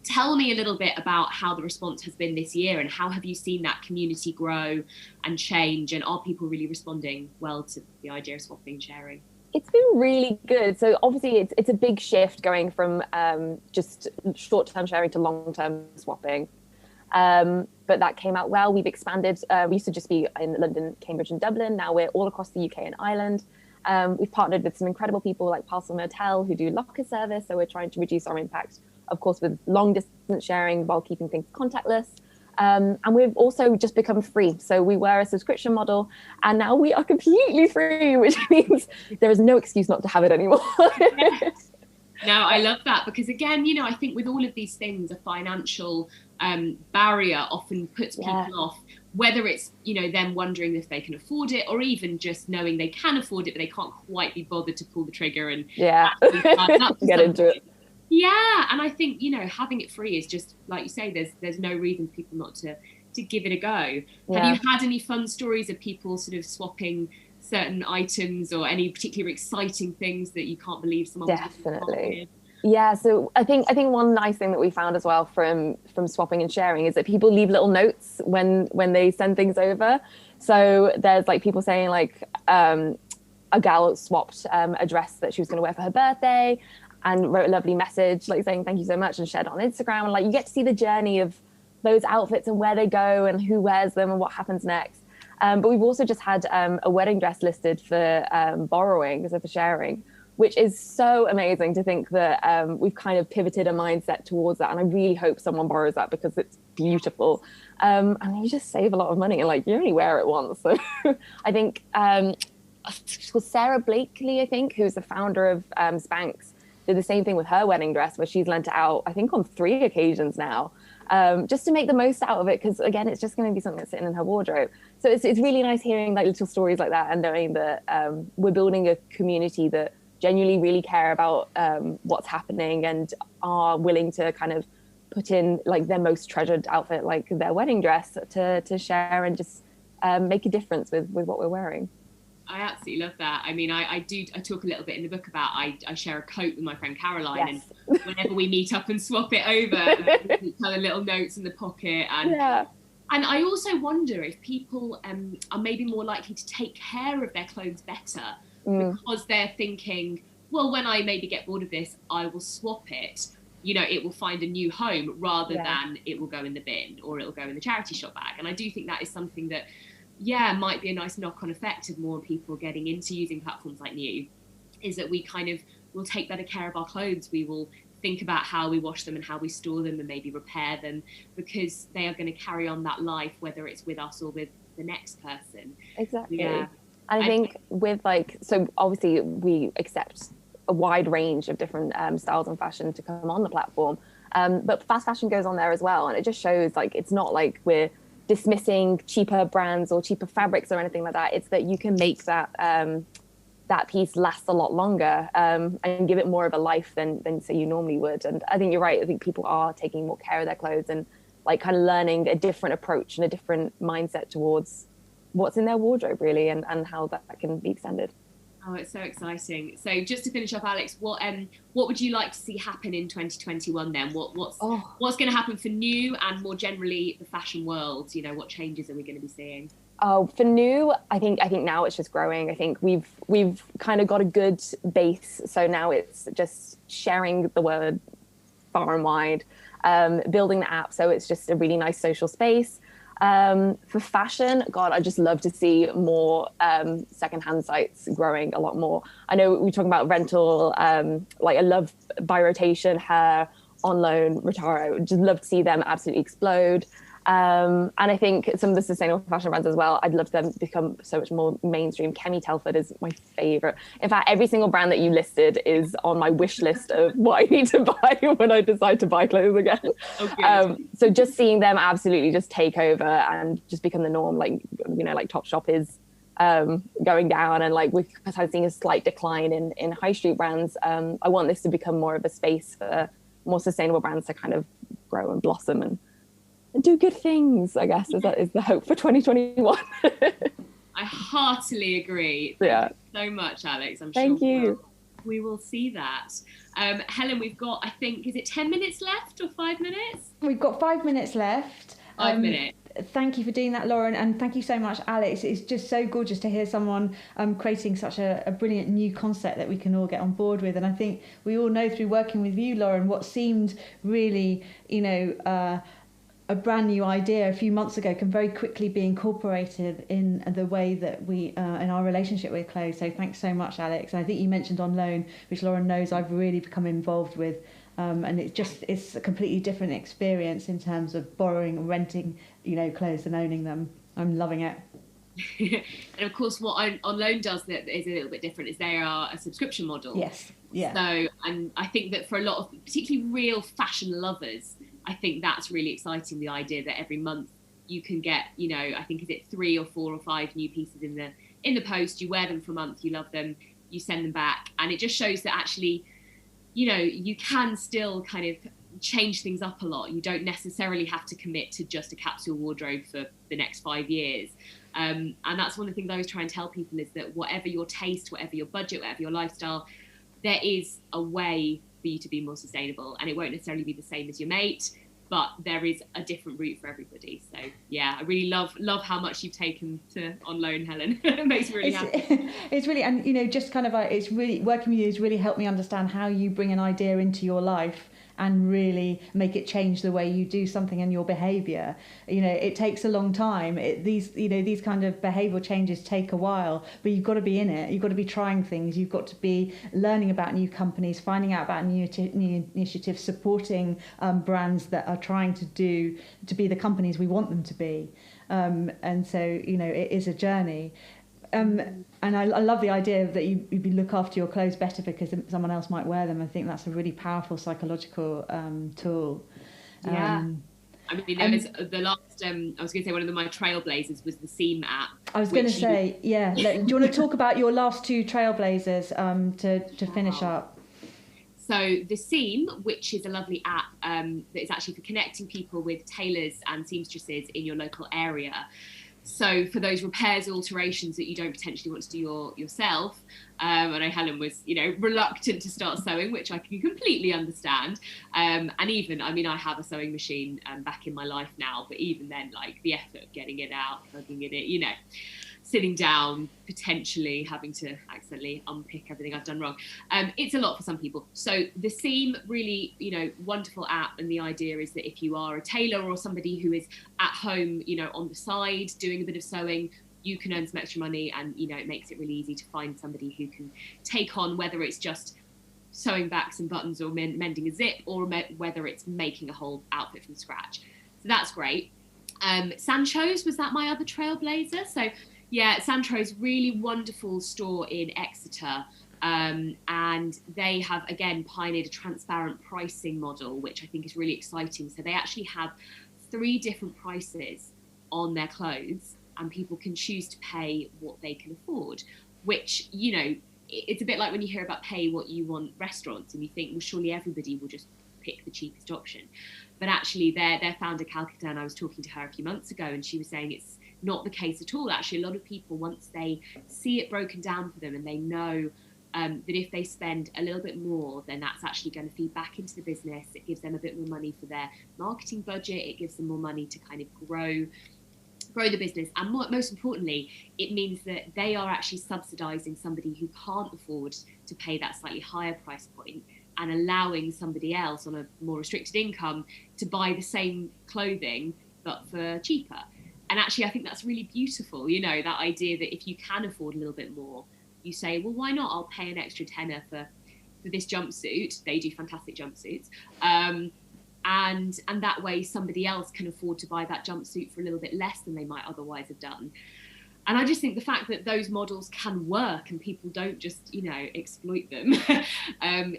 Speaker 2: Tell me a little bit about how the response has been this year, and how have you seen that community grow and change, and are people really responding well to the idea of swapping, sharing?
Speaker 4: It's been really good. So obviously it's a big shift going from just short-term sharing to long-term swapping. But that came out well. We've expanded. We used to just be in London, Cambridge and Dublin. Now we're all across the UK and Ireland. We've partnered with some incredible people like Parcel Motel who do locker service. So we're trying to reduce our impact, of course, with long distance sharing while keeping things contactless. And we've also just become free. So we were a subscription model and now we are completely free, which means there is no excuse not to have it anymore.
Speaker 2: No, I love that, because again, I think with all of these things, a financial barrier often puts people off, whether it's, them wondering if they can afford it, or even just knowing they can afford it, but they can't quite be bothered to pull the trigger and
Speaker 4: get into it.
Speaker 2: Yeah, and I think, having it free is just, like you say, there's no reason for people not to give it a go. Yeah. Have you had any fun stories of people sort of swapping certain items, or any particular exciting things that you can't believe someone
Speaker 4: Definitely. Yeah, so I think one nice thing that we found as well from swapping and sharing is that people leave little notes when they send things over. So there's like people saying like a gal swapped a dress that she was going to wear for her birthday and wrote a lovely message like saying thank you so much, and shared it on Instagram. And like you get to see the journey of those outfits and where they go and who wears them and what happens next. But we've also just had a wedding dress listed for borrowing, so for sharing, which is so amazing to think that we've kind of pivoted a mindset towards that. And I really hope someone borrows that because it's beautiful. And you just save a lot of money, and like you only wear it once. So I think Sarah Blakely, I think, who's the founder of Spanx, did the same thing with her wedding dress, where she's lent it out, I think, on 3 occasions now, just to make the most out of it. Because again, it's just going to be something that's sitting in her wardrobe. So it's really nice hearing like little stories like that, and knowing that we're building a community that genuinely really care about what's happening and are willing to kind of put in like their most treasured outfit, like their wedding dress, to share and just make a difference with what we're wearing.
Speaker 2: I absolutely love that. I mean, I talk a little bit in the book about I share a coat with my friend Caroline,
Speaker 4: Yes.
Speaker 2: and whenever we meet up and swap it over, and we each other little notes in the pocket. And I also wonder if people are maybe more likely to take care of their clothes better because they're thinking, well, when I maybe get bored of this, I will swap it. You know, it will find a new home rather than it will go in the bin or it will go in the charity shop bag. And I do think that is something that, might be a nice knock-on effect of more people getting into using platforms like New, is that we kind of will take better care of our clothes. We will think about how we wash them and how we store them and maybe repair them, because they are going to carry on that life, whether it's with us or with the next person.
Speaker 4: Exactly.
Speaker 2: Yeah.
Speaker 4: And I think with like, so obviously we accept a wide range of different styles and fashion to come on the platform, but fast fashion goes on there as well, and it just shows like it's not like we're dismissing cheaper brands or cheaper fabrics or anything like that. It's that you can make that that piece last a lot longer and give it more of a life than say you normally would. And I think you're right. I think people are taking more care of their clothes and like kind of learning a different approach and a different mindset towards what's in their wardrobe really, and how that can be extended.
Speaker 2: Oh, it's so exciting. So just to finish off, Alex, what would you like to see happen in 2021 then? What's going to happen for New and more generally the fashion world? You know, what changes are we going to be seeing?
Speaker 4: Oh, for New, I think now it's just growing. I think we've kind of got a good base. So now it's just sharing the word far and wide, building the app. So it's just a really nice social space. For fashion, God, I just love to see more secondhand sites growing a lot more. I know we talk about rental, like I love Buy Rotation, Hair, On Loan, Retaro. Just love to see them absolutely explode. And I think some of the sustainable fashion brands as well, I'd love them to become so much more mainstream. Kemi Telford is my favorite. In fact, every single brand that you listed is on my wish list of what I need to buy when I decide to buy clothes again. Okay. So just seeing them absolutely just take over and just become the norm, like, you know, like Topshop is going down, and like we're kind of seeing a slight decline in high street brands. I want this to become more of a space for more sustainable brands to kind of grow and blossom and do good things, I guess, is the hope for 2021.
Speaker 2: I heartily agree. Thank you so much, Alex. I'm
Speaker 4: Thank
Speaker 2: sure
Speaker 4: you.
Speaker 2: We will see that. Helen, we've got, I think, is it 10 minutes left or 5 minutes?
Speaker 1: We've got 5 minutes left.
Speaker 2: 5 minutes.
Speaker 1: Thank you for doing that, Lauren, and thank you so much, Alex. It's just so gorgeous to hear someone creating such a brilliant new concept that we can all get on board with. And I think we all know through working with you, Lauren, what seemed really, you know, a brand new idea a few months ago can very quickly be incorporated in the way that we in our relationship with clothes. So thanks so much, Alex. And I think you mentioned On Loan, which Lauren knows I've really become involved with, and it's a completely different experience in terms of borrowing and renting, you know, clothes and owning them. I'm loving it.
Speaker 2: And of course, what On Loan does that is a little bit different is they are a subscription model.
Speaker 1: Yes. Yeah.
Speaker 2: So, and I think that for a lot of particularly real fashion lovers, I think that's really exciting, the idea that every month you can get, you know, I think, is it 3 or 4 or 5 new pieces in the post. You wear them for a month, you love them, you send them back. And it just shows that actually, you know, you can still kind of change things up a lot. You don't necessarily have to commit to just a capsule wardrobe for the next 5 years. And that's one of the things I always try and tell people, is that whatever your taste, whatever your budget, whatever your lifestyle, there is a way for you to be more sustainable, and it won't necessarily be the same as your mate, but there is a different route for everybody. So yeah, I really love how much you've taken to On Loan, Helen. It makes me really happy.
Speaker 1: It's really, and you know, just kind of it's really, working with you has really helped me understand how you bring an idea into your life and really make it change the way you do something in your behaviour. You know, it takes a long time. These kind of behavioural changes take a while, but you've got to be in it. You've got to be trying things. You've got to be learning about new companies, finding out about new initiatives, supporting brands that are trying to be the companies we want them to be. And so, you know, it is a journey. And I love the idea that you look after your clothes better because someone else might wear them. I think that's a really powerful psychological tool.
Speaker 2: Yeah. I mean, there was the last, I was going to say one of my trailblazers was the Seam app.
Speaker 1: I was going to say, yeah. Do you want to talk about your last two trailblazers to finish up?
Speaker 2: So the Seam, which is a lovely app that is actually for connecting people with tailors and seamstresses in your local area. So for those repairs, alterations that you don't potentially want to do yourself, I know Helen was, reluctant to start sewing, which I can completely understand. And even, I mean, I have a sewing machine back in my life now, but even then, like the effort of getting it out, plugging it in, sitting down, potentially having to accidentally unpick everything I've done wrong. It's a lot for some people. So the Seam, really, wonderful app. And the idea is that if you are a tailor or somebody who is at home, on the side doing a bit of sewing, you can earn some extra money, and, it makes it really easy to find somebody who can take on, whether it's just sewing back some buttons or mending a zip, or whether it's making a whole outfit from scratch. So that's great. Sancho's, was that my other trailblazer? So yeah, Sancho's, really wonderful store in Exeter. And they have, again, pioneered a transparent pricing model, which I think is really exciting. So they actually have 3 different prices on their clothes, and people can choose to pay what they can afford, which, it's a bit like when you hear about pay what you want restaurants, and you think, well, surely everybody will just pick the cheapest option. But actually their founder, Calcutta, and I was talking to her a few months ago, and she was saying it's not the case at all. Actually, a lot of people, once they see it broken down for them, and they know that if they spend a little bit more, then that's actually going to feed back into the business. It gives them a bit more money for their marketing budget. It gives them more money to kind of grow the business. And most importantly, it means that they are actually subsidizing somebody who can't afford to pay that slightly higher price point, and allowing somebody else on a more restricted income to buy the same clothing but for cheaper. And actually, I think that's really beautiful, that idea that if you can afford a little bit more, you say, well, why not? I'll pay an extra tenner for this jumpsuit. They do fantastic jumpsuits. And that way somebody else can afford to buy that jumpsuit for a little bit less than they might otherwise have done. And I just think the fact that those models can work and people don't just, exploit them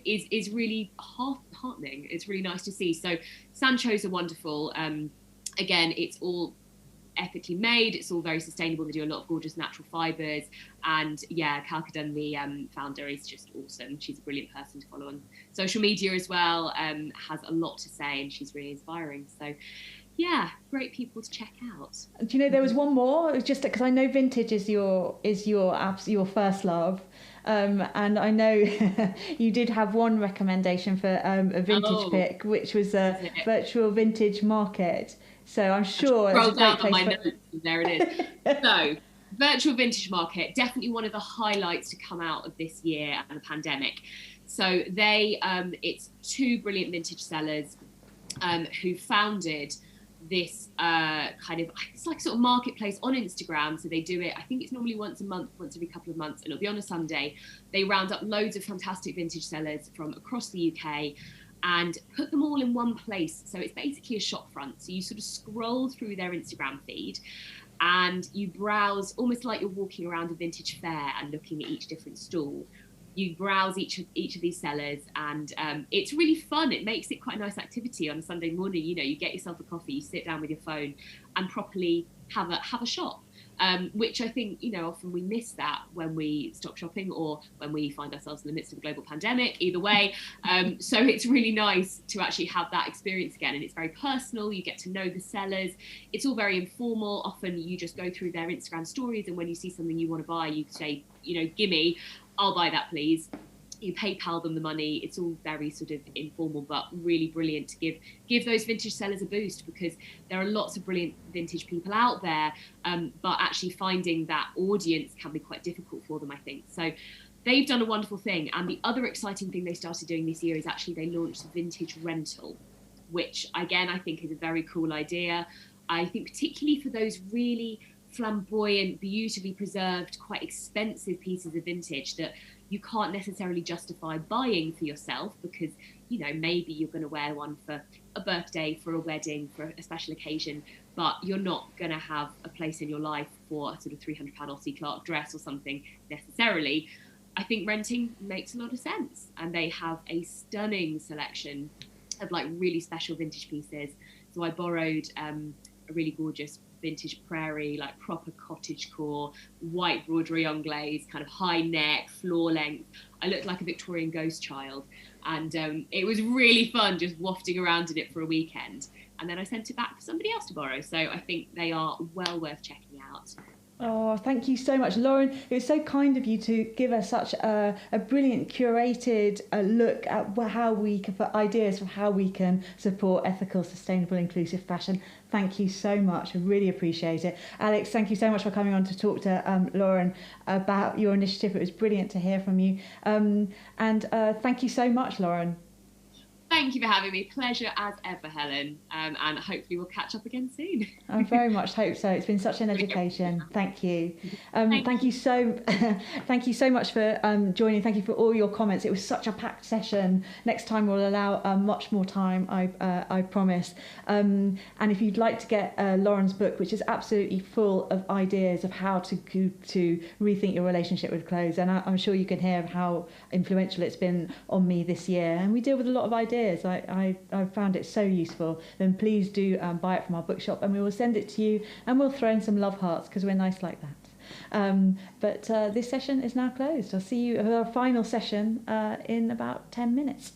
Speaker 2: is really heartening. It's really nice to see. So Sancho's are wonderful. Again, it's all ethically made. It's all very sustainable. They do a lot of gorgeous natural fibres. And yeah, Calcutta, the founder, is just awesome. She's a brilliant person to follow on social media as well. Has a lot to say, and she's really inspiring. So yeah, great people to check out.
Speaker 1: Do you know, there was one more? It was just because I know vintage is your first love, and I know you did have one recommendation for a vintage pick, which was a virtual vintage market. So I'm sure it's a great place.
Speaker 2: Notes, there it is. So, virtual vintage market, definitely one of the highlights to come out of this year and the pandemic. So they, it's 2 brilliant vintage sellers who founded this it's like sort of marketplace on Instagram. So they do it, I think it's normally once a month, once every couple of months, and it'll be on a Sunday. They round up loads of fantastic vintage sellers from across the UK and put them all in one place. So it's basically a shop front. So you sort of scroll through their Instagram feed and you browse, almost like you're walking around a vintage fair and looking at each different stall. You browse each of these sellers, and it's really fun. It makes it quite a nice activity on a Sunday morning. You get yourself a coffee, you sit down with your phone and properly have a shop. Which I think, often we miss that when we stop shopping or when we find ourselves in the midst of a global pandemic, either way. So it's really nice to actually have that experience again. And it's very personal. You get to know the sellers. It's all very informal. Often you just go through their Instagram stories, and when you see something you want to buy, you say, gimme, I'll buy that, please. You PayPal them the money. It's all very sort of informal, but really brilliant to give those vintage sellers a boost, because there are lots of brilliant vintage people out there, but actually finding that audience can be quite difficult for them, I think. So they've done a wonderful thing. And the other exciting thing they started doing this year is actually they launched vintage rental, which again, I think is a very cool idea. I think particularly for those really flamboyant, beautifully preserved, quite expensive pieces of vintage that you can't necessarily justify buying for yourself, because maybe you're going to wear one for a birthday, for a wedding, for a special occasion, but you're not going to have a place in your life for a sort of £300 Ossie Clark dress or something necessarily. I think renting makes a lot of sense, and they have a stunning selection of like really special vintage pieces. So I borrowed a really gorgeous vintage prairie, like proper cottage core, white broderie anglaise, kind of high neck, floor length. I looked like a Victorian ghost child. And it was really fun just wafting around in it for a weekend. And then I sent it back for somebody else to borrow. So I think they are well worth checking out.
Speaker 1: Oh, thank you so much, Lauren. It was so kind of you to give us such a brilliant curated look at how we can, for ideas for how we can support ethical, sustainable, inclusive fashion. Thank you so much. I really appreciate it. Alex, thank you so much for coming on to talk to Lauren about your initiative. It was brilliant to hear from you. And thank you so much, Lauren.
Speaker 2: Thank you for having me. Pleasure as ever, Helen. And hopefully we'll catch up again soon.
Speaker 1: I very much hope so. It's been such an education. Thank you. Thank you so much for joining. Thank you for all your comments. It was such a packed session. Next time we'll allow much more time, I promise. And if you'd like to get Lauren's book, which is absolutely full of ideas of how to rethink your relationship with clothes, and I'm sure you can hear how influential it's been on me this year. And we deal with a lot of ideas. I found it so useful. Then please do buy it from our bookshop, and we will send it to you, and we'll throw in some love hearts because we're nice like that. But this session is now closed. I'll see you at our final session in about 10 minutes.